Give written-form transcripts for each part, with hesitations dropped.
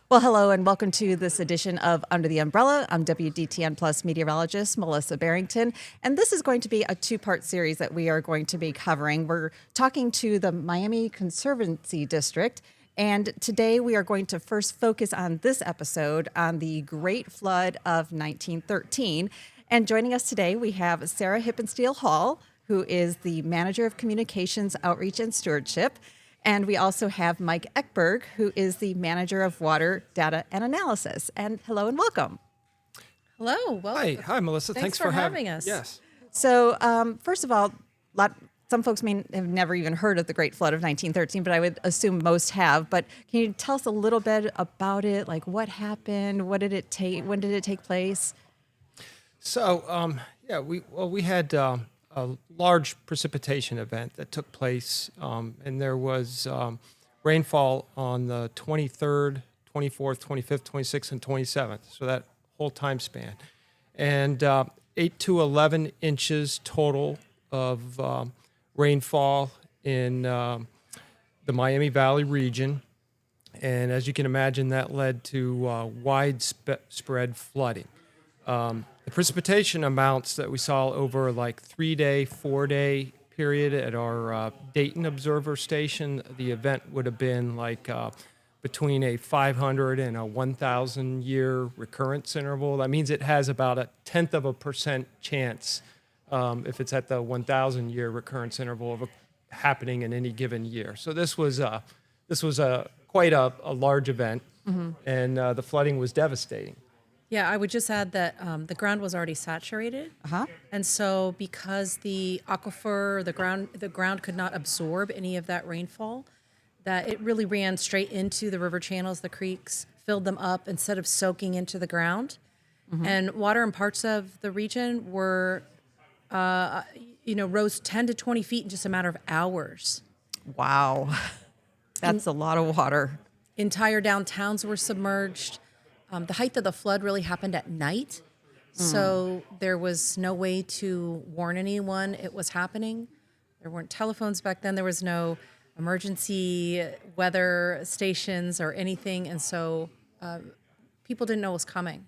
Well, hello and welcome to this edition of Under the Umbrella. I'm WDTN Plus meteorologist Melissa Barrington, and this is going to be a two-part series that we are going to be covering. We're talking to the Miami Conservancy District, and today we are going to first focus on this episode on the Great Flood of 1913. And joining us today, we have Sarah Hippensteel Hall, who is the Manager of Communications, Outreach, and Stewardship. And we also have Mike Ekberg, who is the Manager of Water Data and Analysis. And hello and welcome. Hello. Well, Hi, Melissa. Thanks for having us. Yes. So, first of all, some folks may have never even heard of the Great Flood of 1913, but I would assume most have. But can you tell us a little bit about it? Like, what happened? What did it take? When did it take place? So, we had a large precipitation event that took place, and there was rainfall on the 23rd, 24th, 25th, 26th, and 27th. So that whole time span, and 8 to 11 inches total of rainfall in the Miami Valley region. And as you can imagine, that led to widespread flooding. The precipitation amounts that we saw over like 3-day, 4-day period at our Dayton observer station, the event would have been like between a 500 and a 1,000 year recurrence interval. That means it has about 0.1% chance if it's at the 1,000 year recurrence interval of happening in any given year. So this was quite a large event, and the flooding was devastating. Yeah, I would just add that the ground was already saturated, and so because the aquifer, the ground could not absorb any of that rainfall, that it really ran straight into the river channels, the creeks, filled them up instead of soaking into the ground, and water in parts of the region were, rose 10 to 20 feet in just a matter of hours. Wow, that's a lot of water. Entire downtowns were submerged. The height of the flood really happened at night, so there was no way to warn anyone it was happening. There weren't telephones back then. There was no emergency weather stations or anything, and so people didn't know it was coming.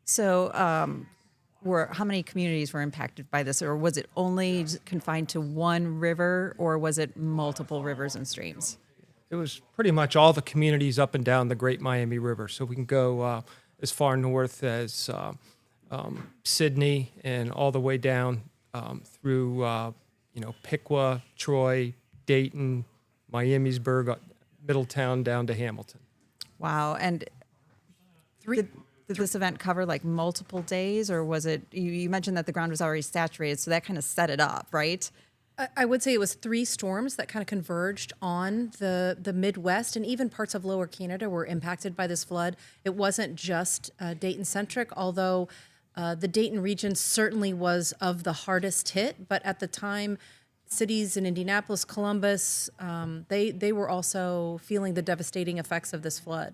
So, how many communities were impacted by this, or was it only confined to one river, or was it multiple rivers and streams? It was pretty much all the communities up and down the Great Miami River. So we can go as far north as Sydney and all the way down through Piqua, Troy, Dayton, Miamisburg, Middletown, down to Hamilton. Wow. And did this event cover like multiple days, or was it, you mentioned that the ground was already saturated, so that kind of set it up, right? I would say it was 3 storms that kind of converged on the Midwest, and even parts of Lower Canada were impacted by this flood. It wasn't just Dayton-centric, although the Dayton region certainly was of the hardest hit. But at the time, cities in Indianapolis, Columbus, they were also feeling the devastating effects of this flood.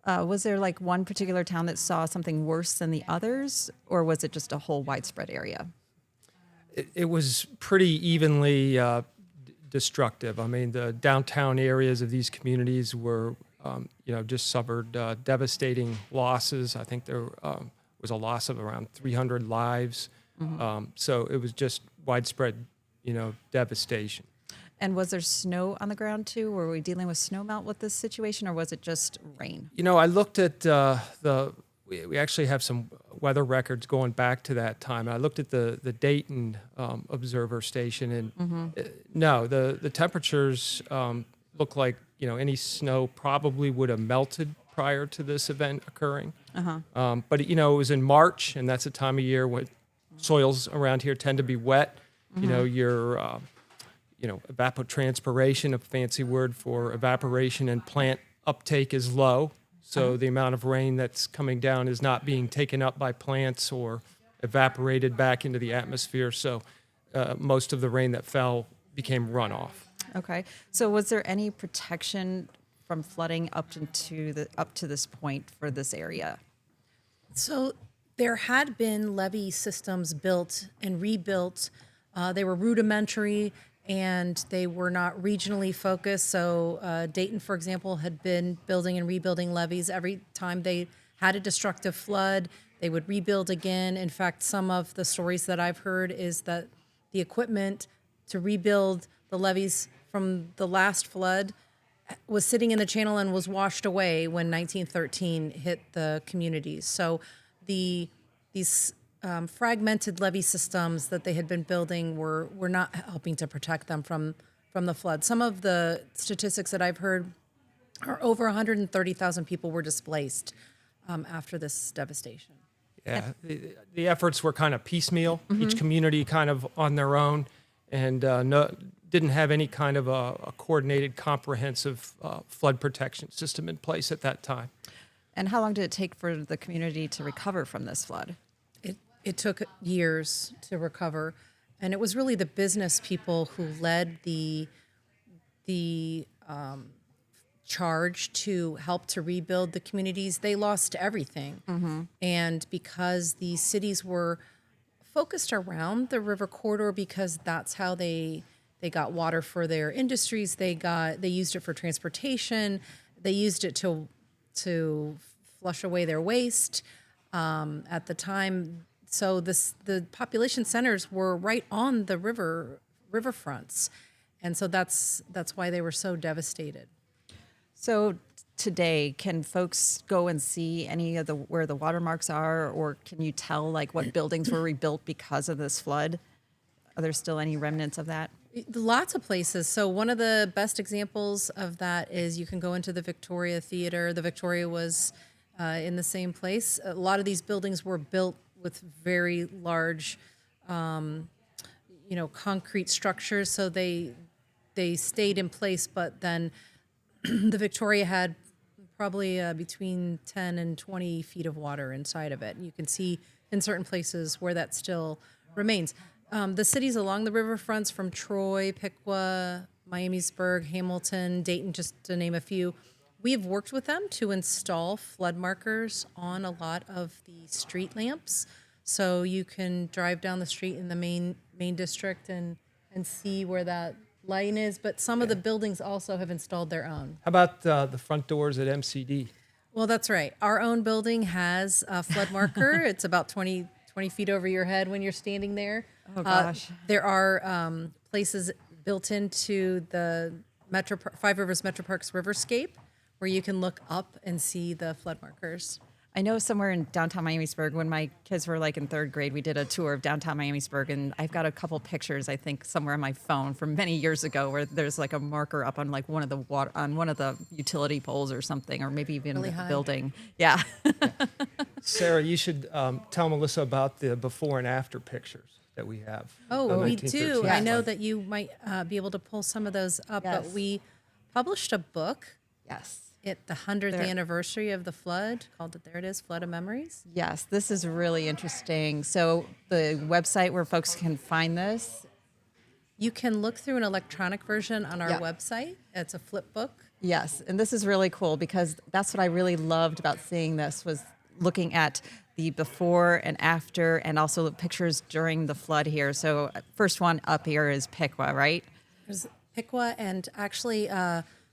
Was there like one particular town that saw something worse than the others, or was it just a whole widespread area? It was pretty evenly destructive. I mean, the downtown areas of these communities were, just suffered devastating losses. I think there was a loss of around 300 lives. So it was just widespread, devastation. And was there snow on the ground too? Were we dealing with snowmelt with this situation, or was it just rain? I looked at we actually have some weather records going back to that time. I looked at the Dayton observer station, and no, the temperatures look like any snow probably would have melted prior to this event occurring. But it was in March, and that's a time of year when soils around here tend to be wet. Your evapotranspiration, a fancy word for evaporation, and plant uptake is low. So the amount of rain that's coming down is not being taken up by plants or evaporated back into the atmosphere. So most of the rain that fell became runoff. Okay. So was there any protection from flooding up to this point for this area? So there had been levee systems built and rebuilt. They were rudimentary. and they were not regionally focused. So Dayton, for example, had been building and rebuilding levees. Every time they had a destructive flood, they would rebuild again. In fact, some of the stories that I've heard is that the equipment to rebuild the levees from the last flood was sitting in the channel and was washed away when 1913 hit the communities. So these fragmented levee systems that they had been building were not helping to protect them from the flood. Some of the statistics that I've heard are over 130,000 people were displaced after this devastation. Yeah, the efforts were kind of piecemeal, each community kind of on their own, and didn't have any kind of a coordinated, comprehensive flood protection system in place at that time. And how long did it take for the community to recover from this flood? It took years to recover, and it was really the business people who led the charge to help to rebuild the communities. They lost everything, and because these cities were focused around the river corridor, because that's how they got water for their industries. They used it for transportation. They used it to flush away their waste at the time. So the population centers were right on the riverfronts, and so that's why they were so devastated. So today, can folks go and see any of where the watermarks are, or can you tell like what buildings were rebuilt because of this flood? Are there still any remnants of that? Lots of places. So one of the best examples of that is you can go into the Victoria Theater. The Victoria was in the same place. A lot of these buildings were built with very large, concrete structures. So they stayed in place, but then the Victoria had probably between 10 and 20 feet of water inside of it. And you can see in certain places where that still remains. The cities along the riverfronts from Troy, Piqua, Miamisburg, Hamilton, Dayton, just to name a few, we have worked with them to install flood markers on a lot of the street lamps. So you can drive down the street in the main district and see where that line is. But some of the buildings also have installed their own. How about the front doors at MCD? Well, that's right. Our own building has a flood marker. It's about 20 feet over your head when you're standing there. Oh, gosh. There are places built into the Five Rivers Metro Parks Riverscape where you can look up and see the flood markers. I know somewhere in downtown Miamisburg, when my kids were like in third grade, we did a tour of downtown Miamisburg, and I've got a couple pictures, I think, somewhere on my phone from many years ago, where there's like a marker up on like one of the utility poles or something, or maybe even Really the high. building. Yeah. Sarah, you should tell Melissa about the before and after pictures that we have. Oh, of we 1913. do. I know that you might be able to pull some of those up, but Yes. we published a book Yes. at the 100th anniversary of the flood called There It Is, Flood of Memories. Yes, this is really interesting. So the website where folks can find this. You can look through an electronic version on our Yeah. website. It's a flip book. Yes, and this is really cool because that's what I really loved about seeing this was looking at the before and after and also the pictures during the flood here. So first one up here is Piqua, right? There's Piqua, and actually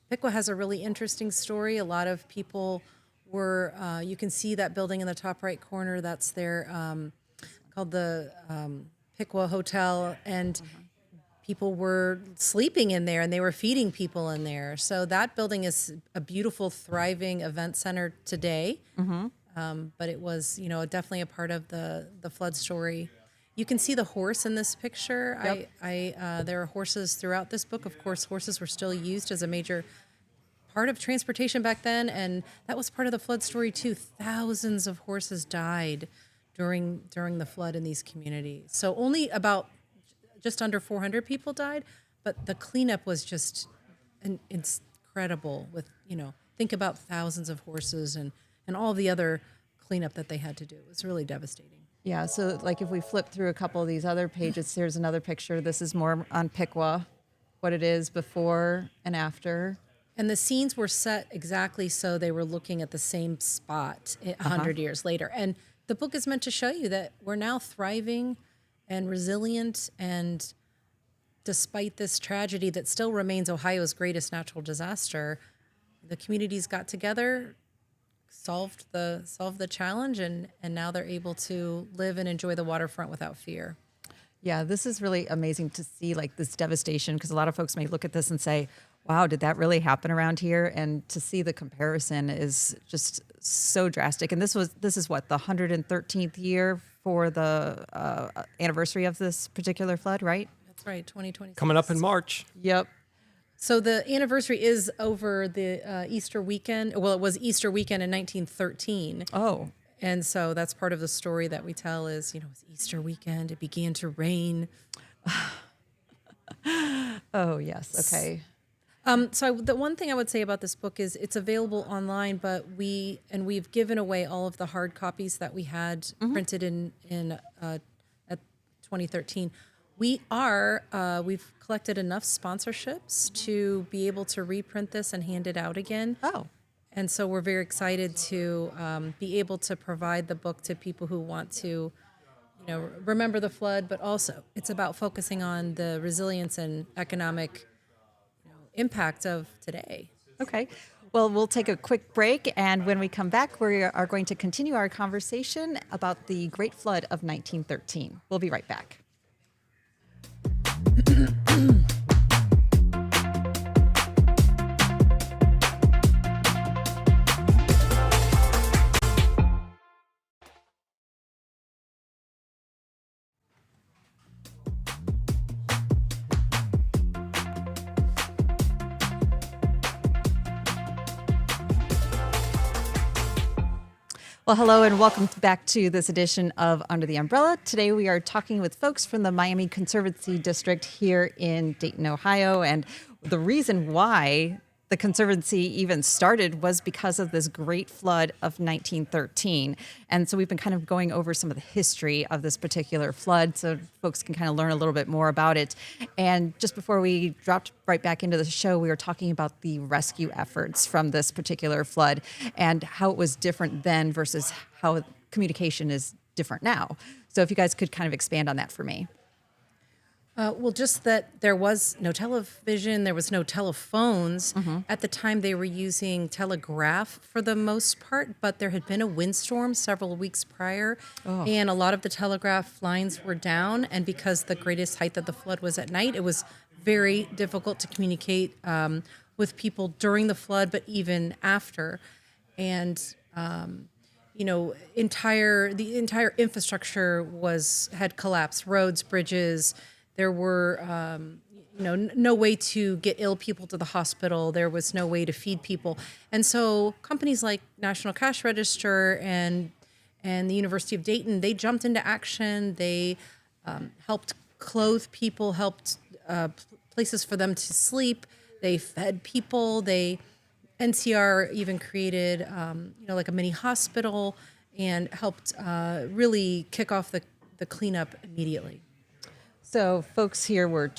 Piqua has a really interesting story. A lot of people were, you can see that building in the top right corner. That's their, called the Piqua Hotel, and people were sleeping in there and they were feeding people in there. So that building is a beautiful, thriving event center today. But it was, definitely a part of the flood story. You can see the horse in this picture. Yep. There are horses throughout this book. Of course, horses were still used as a major part of transportation back then, and that was part of the flood story too. Thousands of horses died during the flood in these communities. So only about just under 400 people died, but the cleanup was just incredible. With think about thousands of horses and all the other cleanup that they had to do. It was really devastating. Yeah, so like if we flip through a couple of these other pages, here's another picture. This is more on Piqua, what it is before and after. And the scenes were set exactly so they were looking at the same spot 100 years later. And the book is meant to show you that we're now thriving and resilient and despite this tragedy that still remains Ohio's greatest natural disaster, the communities got together, solved the challenge, and now they're able to live and enjoy the waterfront without fear. Yeah, this is really amazing to see like this devastation, because a lot of folks may look at this and say, wow, did that really happen around here? And to see the comparison is just so drastic. And this is what, the 113th year for the anniversary of this particular flood, right? That's right, 2020. Coming up in March. Yep. So the anniversary is over the Easter weekend. Well, it was Easter weekend in 1913. Oh, And so that's part of the story that we tell is, it's Easter weekend. It began to rain. oh yes. Okay. The one thing I would say about this book is it's available online, but we've given away all of the hard copies that we had printed in at 2013. We've collected enough sponsorships to be able to reprint this and hand it out again. Oh. And so we're very excited to be able to provide the book to people who want to, remember the flood, but also it's about focusing on the resilience and economic impact of today. Okay. Well, we'll take a quick break, and when we come back, we are going to continue our conversation about the Great Flood of 1913. We'll be right back. Well, hello and welcome back to this edition of Under the Umbrella. Today we are talking with folks from the Miami Conservancy District here in Dayton, Ohio. And the reason why the Conservancy even started was because of this great flood of 1913. And so we've been kind of going over some of the history of this particular flood so folks can kind of learn a little bit more about it. And just before we dropped right back into the show, we were talking about the rescue efforts from this particular flood and how it was different then versus how communication is different now. So if you guys could kind of expand on that for me. Well, just that there was no television, there was no telephones. At the time, they were using telegraph for the most part, but there had been a windstorm several weeks prior, and a lot of the telegraph lines were down. And because the greatest height of the flood was at night, it was very difficult to communicate with people during the flood, but even after. And the entire infrastructure had collapsed, roads, bridges. There were, no way to get ill people to the hospital. There was no way to feed people. And so companies like National Cash Register and the University of Dayton, they jumped into action. They helped clothe people, helped places for them to sleep. They fed people. NCR even created, like a mini hospital and helped really kick off the cleanup immediately. So folks here were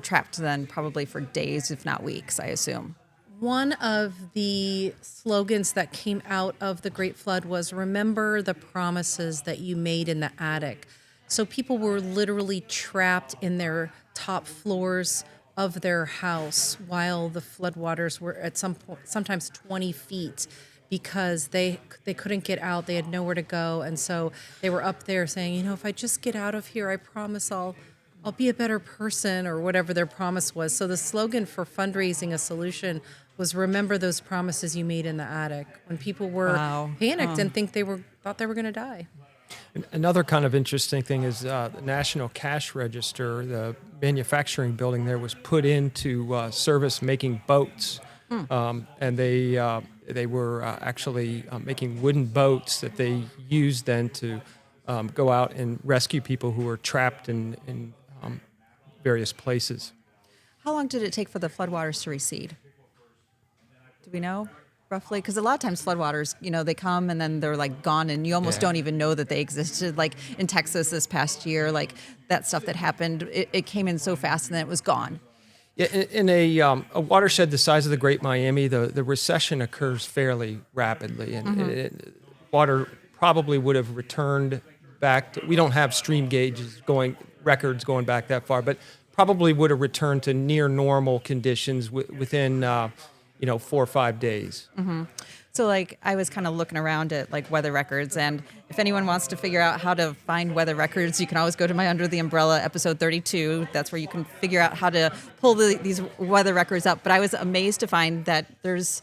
trapped then probably for days, if not weeks, I assume. One of the slogans that came out of the Great Flood was, "Remember the promises that you made in the attic." So people were literally trapped in their top floors of their house while the floodwaters were at sometimes 20 feet. Because they couldn't get out, they had nowhere to go, and so they were up there saying, if I just get out of here, I promise I'll be a better person, or whatever their promise was. So the slogan for fundraising a solution was, "Remember those promises you made in the attic," when people were panicked and thought they were going to die. Another kind of interesting thing is the National Cash Register, the manufacturing building there, was put into service making boats. And they were actually making wooden boats that they used then to go out and rescue people who were trapped in various places. How long did it take for the floodwaters to recede? Do we know roughly? Because a lot of times floodwaters, they come and then they're like gone, and you almost don't even know that they existed. Like in Texas this past year, like that stuff that happened, it came in so fast and then it was gone. Yeah, in a watershed the size of the Great Miami, the recession occurs fairly rapidly, and water probably would have returned back. We don't have stream gauges going records going back that far, but probably would have returned to near normal conditions within 4 or 5 days. So like I was kind of looking around at like weather records, and if anyone wants to figure out how to find weather records, you can always go to my Under the Umbrella episode 32. That's where you can figure out how to pull these weather records up. But I was amazed to find that there's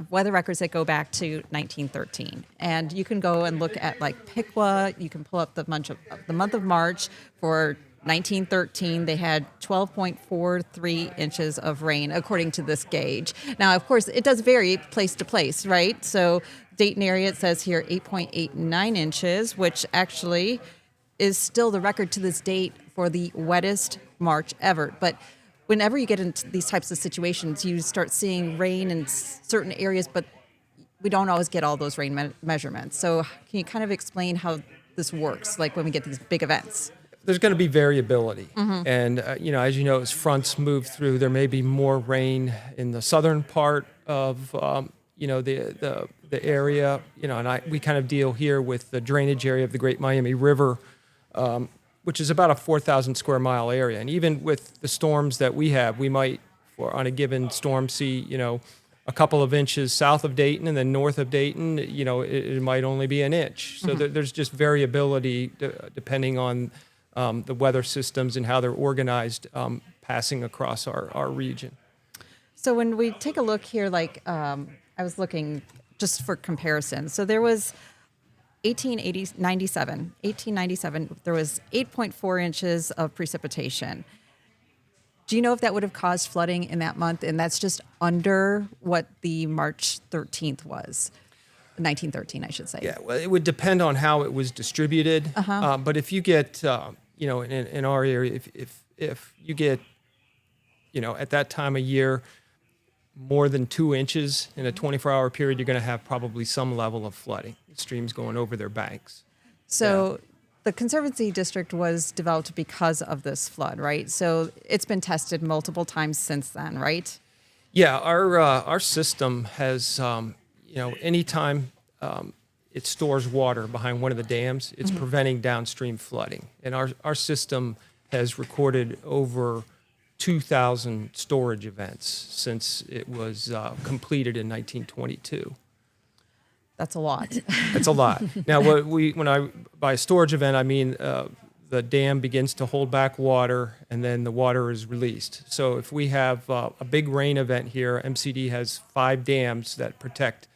weather records that go back to 1913, and you can go and look at like Piqua. You can pull up the month of March for 1913, they had 12.43 inches of rain, according to this gauge. Now, of course, it does vary place to place, right? So Dayton area, it says here 8.89 inches, which actually is still the record to this date for the wettest March ever. But whenever you get into these types of situations, you start seeing rain in certain areas, but we don't always get all those rain measurements. So can you kind of explain how this works, like when we get these big events? There's going to be variability. And, as you know, as fronts move through, there may be more rain in the southern part of, the area, and we kind of deal here with the drainage area of the Great Miami River, which is about a 4,000 square mile area. And even with the storms that we have, we might, on a given storm, see, a couple of inches south of Dayton, and then north of Dayton, it might only be an inch. So there's just variability depending on the weather systems and how they're organized passing across our region. So when we take a look here, like I was looking just for comparison. So there was 1897, there was 8.4 inches of precipitation. Do you know if that would have caused flooding in that month? And that's just under what the March 13th was. 1913, I should say. Yeah, well, it would depend on how it was distributed. But if you get, in our area, if you get, at that time of year, more than 2 inches in a 24-hour period, you're going to have probably some level of flooding. Streams going over their banks. So the Conservancy District was developed because of this flood, right? So it's been tested multiple times since then, right? Yeah, our system has, anytime it stores water behind one of the dams, it's preventing downstream flooding. And our system has recorded over 2,000 storage events since it was completed in 1922. That's a lot. That's a lot. Now, by a storage event, I mean the dam begins to hold back water, and then the water is released. So if we have a big rain event here, MCD has 5 dams that protect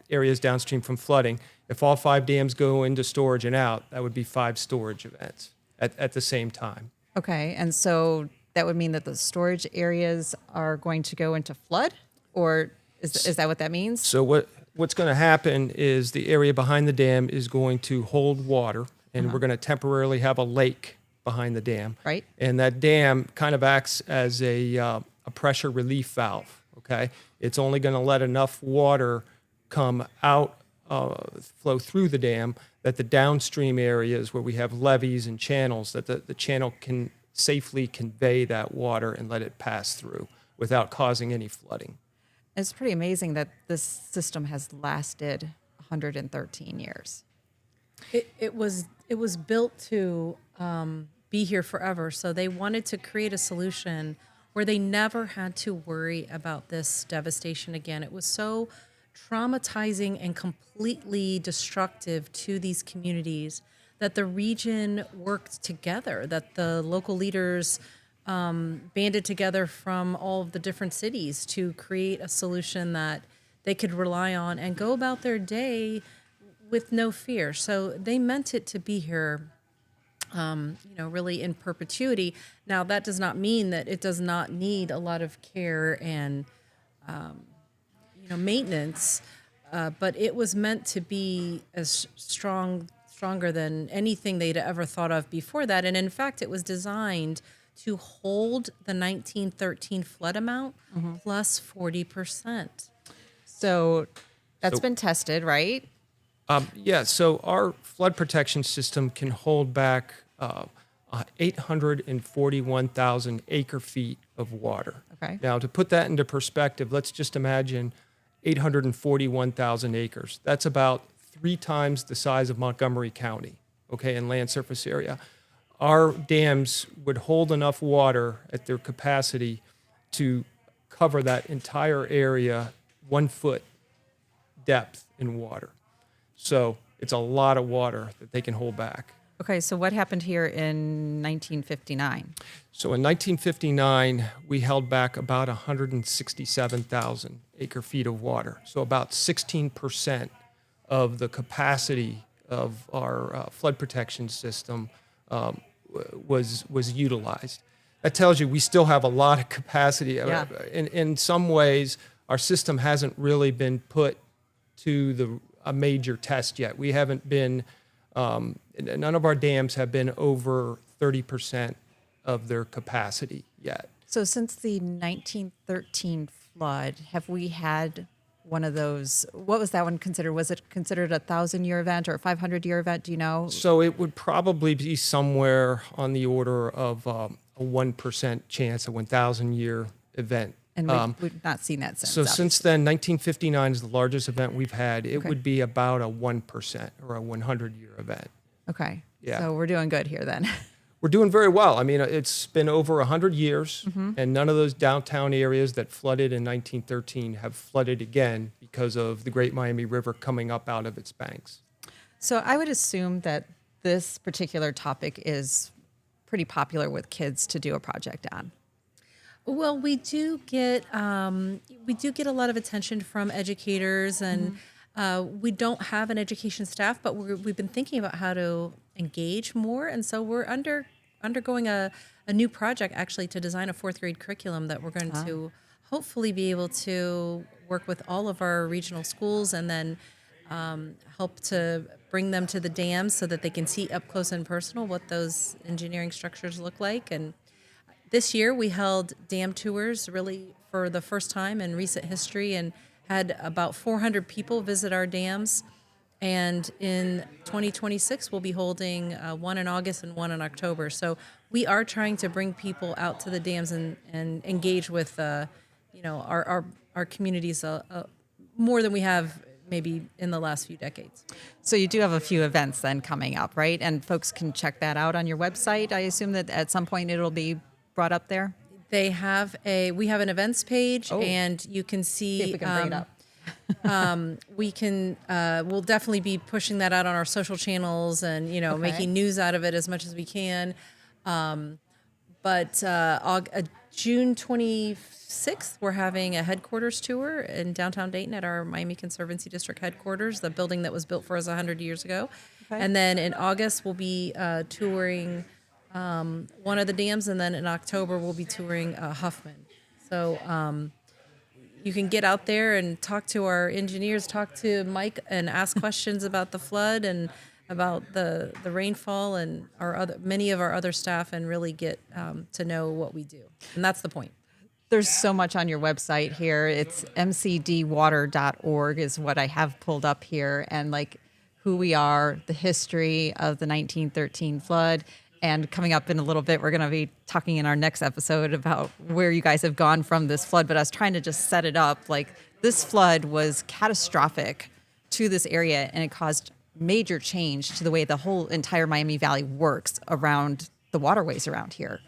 areas downstream from flooding. If all 5 dams go into storage and out, that would be 5 storage events at the same time. Okay, and so that would mean that the storage areas are going to go into flood, or is that what that means? So what's going to happen is the area behind the dam is going to hold water, and we're going to temporarily have a lake behind the dam. Right. And that dam kind of acts as a pressure relief valve, okay? It's only going to let enough water come out, flow through the dam, that the downstream areas where we have levees and channels, that the channel can safely convey that water and let it pass through without causing any flooding. It's pretty amazing that this system has lasted 113 years. It was built to be here forever. So they wanted to create a solution where they never had to worry about this devastation again. It was so traumatizing and completely destructive to these communities that the region worked together, that the local leaders banded together from all of the different cities to create a solution that they could rely on and go about their day with no fear. So they meant it to be here, really in perpetuity. Now, that does not mean that it does not need a lot of care and, maintenance, but it was meant to be as stronger than anything they'd ever thought of before that. And in fact, it was designed to hold the 1913 flood amount plus 40%. So that's been tested, right? So our flood protection system can hold back 841,000 acre feet of water. Okay. Now, to put that into perspective, let's just imagine 841,000 acres. That's about 3 times the size of Montgomery County, okay, in land surface area. our dams would hold enough water at their capacity to cover that entire area 1 foot depth in water. So it's a lot of water that they can hold back. Okay, so what happened here in 1959? So in 1959, we held back about 167,000 acre feet of water. So about 16% of the capacity of our flood protection system was utilized. That tells you we still have a lot of capacity. Yeah. In some ways, our system hasn't really been put to a major test yet. We haven't been, none of our dams have been over 30% of their capacity yet. So since the 1913 flood, have we had one of those? What was that one considered? Was it considered a 1,000-year event or a 500-year event? Do you know? So it would probably be somewhere on the order of a 1% chance, a 1,000-year event. And we've not seen that since. So since then, 1959 is the largest event we've had. It Okay. would be about a 1% or a 100-year event. Okay. Yeah. So we're doing good here then. We're doing very well. I mean, it's been over 100 years, and none of those downtown areas that flooded in 1913 have flooded again because of the Great Miami River coming up out of its banks. So I would assume that this particular topic is pretty popular with kids to do a project on. Well, we do get a lot of attention from educators, and we don't have an education staff, but we've been thinking about how to engage more, and so we're undergoing a new project actually to design a 4th grade curriculum that we're going to hopefully be able to work with all of our regional schools, and then help to bring them to the dams so that they can see up close and personal what those engineering structures look like. And this year we held dam tours really for the first time in recent history and had about 400 people visit our dams. And in 2026, we'll be holding one in August and one in October. So we are trying to bring people out to the dams and engage with, our communities more than we have maybe in the last few decades. So you do have a few events then coming up, right? And folks can check that out on your website. I assume that at some point it'll be brought up there. We have an events page, and you can see if we can bring it up. We'll definitely be pushing that out on our social channels and, making news out of it as much as we can. But June 26th, we're having a headquarters tour in downtown Dayton at our Miami Conservancy District headquarters, the building that was built for us 100 years ago. Okay. And then in August, we'll be touring one of the dams, and then in October, we'll be touring Huffman. So you can get out there and talk to our engineers, talk to Mike, and ask questions about the flood and about the rainfall and many of our other staff, and really get to know what we do. And that's the point. There's so much on your website here. It's mcdwater.org is what I have pulled up here, and like who we are, the history of the 1913 flood. And coming up in a little bit, we're going to be talking in our next episode about where you guys have gone from this flood. But I was trying to just set it up. Like, this flood was catastrophic to this area, and it caused major change to the way the whole entire Miami Valley works around the waterways around here.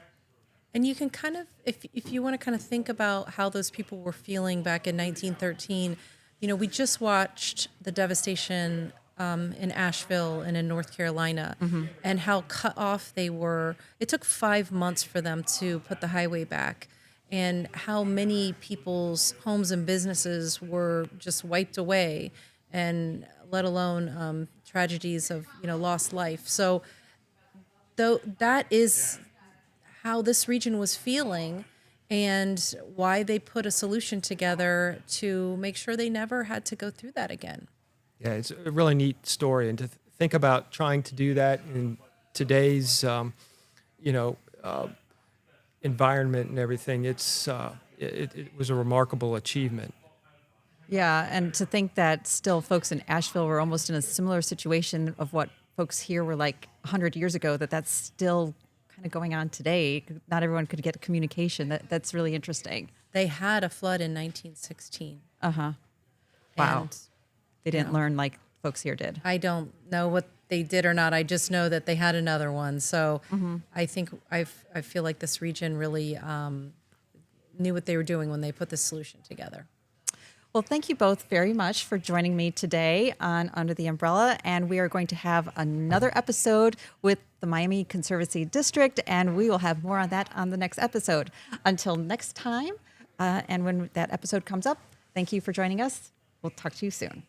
And you can kind of, if you want to kind of think about how those people were feeling back in 1913, we just watched the devastation in Asheville and in North Carolina, and how cut off they were. It took 5 months for them to put the highway back, and how many people's homes and businesses were just wiped away, and let alone tragedies of lost life. So though that is how this region was feeling, and why they put a solution together to make sure they never had to go through that again. Yeah, it's a really neat story, and to think about trying to do that in today's, environment and everything, it was a remarkable achievement. Yeah, and to think that still folks in Asheville were almost in a similar situation of what folks here were like 100 years ago, that's still kind of going on today. Not everyone could get communication. That's really interesting. They had a flood in 1916. Wow. And they didn't learn like folks here did. I don't know what they did or not. I just know that they had another one. So I think I feel like this region really knew what they were doing when they put this solution together. Well, thank you both very much for joining me today on Under the Umbrella. And we are going to have another episode with the Miami Conservancy District, and we will have more on that on the next episode. Until next time, and when that episode comes up, thank you for joining us. We'll talk to you soon.